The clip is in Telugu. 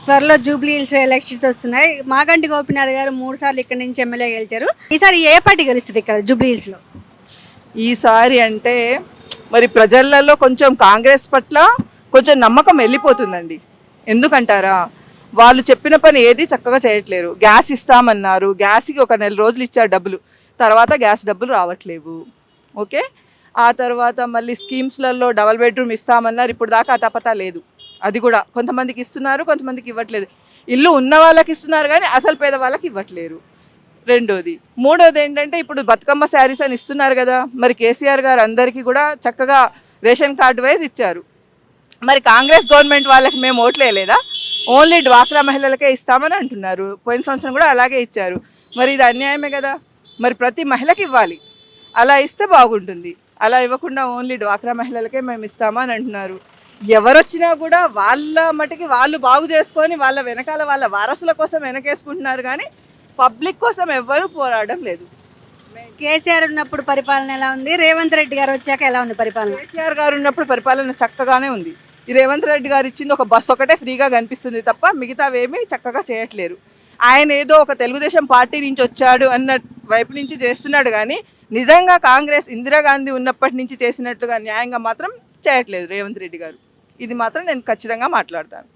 త్వరలో జూబ్లీ హిల్స్ ఎలక్షన్స్ వస్తున్నాయి. మాగంటి గోపీనాథ్ గారు 3 సార్లు ఇక్కడ నుంచి ఎమ్మెల్యే గెలిచారు. ఈసారి ఏ పార్టీ గెలుస్తుంది ఇక్కడ జూబ్లీ హిల్స్ లో? ఈసారి అంటే మరి ప్రజలలో కొంచెం కాంగ్రెస్ పట్ల కొంచెం నమ్మకం వెళ్ళిపోతుందండి. ఎందుకంటారా, వాళ్ళు చెప్పిన పని ఏది చక్కగా చేయట్లేరు. గ్యాస్ ఇస్తామన్నారు, గ్యాస్కి ఒక నెల రోజులు ఇచ్చారు డబ్బులు, తర్వాత గ్యాస్ డబ్బులు రావట్లేవు. ఓకే, ఆ తర్వాత మళ్ళీ స్కీమ్స్లలో డబల్ బెడ్రూమ్ ఇస్తామన్నారు, ఇప్పుడు దాకా అతపతా లేదు. అది కూడా కొంతమందికి ఇస్తున్నారు, కొంతమందికి ఇవ్వట్లేదు. ఇల్లు ఉన్న వాళ్ళకి ఇస్తున్నారు కానీ అసలు పేద వాళ్ళకి ఇవ్వట్లేరు. రెండోది. మూడోది ఏంటంటే ఇప్పుడు బతుకమ్మ శారీస్ అని ఇస్తున్నారు కదా, మరి కేసీఆర్ గారు అందరికీ కూడా చక్కగా రేషన్ కార్డు వైజ్ ఇచ్చారు. మరి కాంగ్రెస్ గవర్నమెంట్ వాళ్ళకి మేము ఓట్లేదా? ఓన్లీ డ్వాక్రా మహిళలకే ఇస్తామని అంటున్నారు. పోయిన సంవత్సరం కూడా అలాగే ఇచ్చారు. మరి ఇది అన్యాయమే కదా. మరి ప్రతి మహిళకి ఇవ్వాలి, అలా ఇస్తే బాగుంటుంది. అలా ఇవ్వకుండా ఓన్లీ డ్వాక్రా మహిళలకే మేము ఇస్తామని అంటున్నారు. ఎవరొచ్చినా కూడా వాళ్ళ మటుకి వాళ్ళు బాగు చేసుకొని వాళ్ళ వెనకాల వాళ్ళ వారసుల కోసం వెనకేసుకుంటున్నారు కానీ పబ్లిక్ కోసం ఎవ్వరూ పోరాడడం లేదు. కేసీఆర్ ఉన్నప్పుడు పరిపాలన ఎలా ఉంది, రేవంత్ రెడ్డి గారు వచ్చాక ఎలా ఉంది పరిపాలన? కేసీఆర్ గారు ఉన్నప్పుడు పరిపాలన చక్కగానే ఉంది. ఈ రేవంత్ రెడ్డి గారు ఇచ్చింది ఒక బస్సు ఒకటే ఫ్రీగా కనిపిస్తుంది తప్ప మిగతావేమీ చక్కగా చేయట్లేరు. ఆయన ఏదో ఒక తెలుగుదేశం పార్టీ నుంచి వచ్చాడు అన్న వైపు నుంచి చేస్తున్నాడు కానీ నిజంగా కాంగ్రెస్ ఇందిరాగాంధీ ఉన్నప్పటి నుంచి చేసినట్టుగా న్యాయంగా మాత్రం చేయట్లేదు రేవంత్ రెడ్డి గారు. ఇది మాత్రం నేను ఖచ్చితంగా మాట్లాడతాను.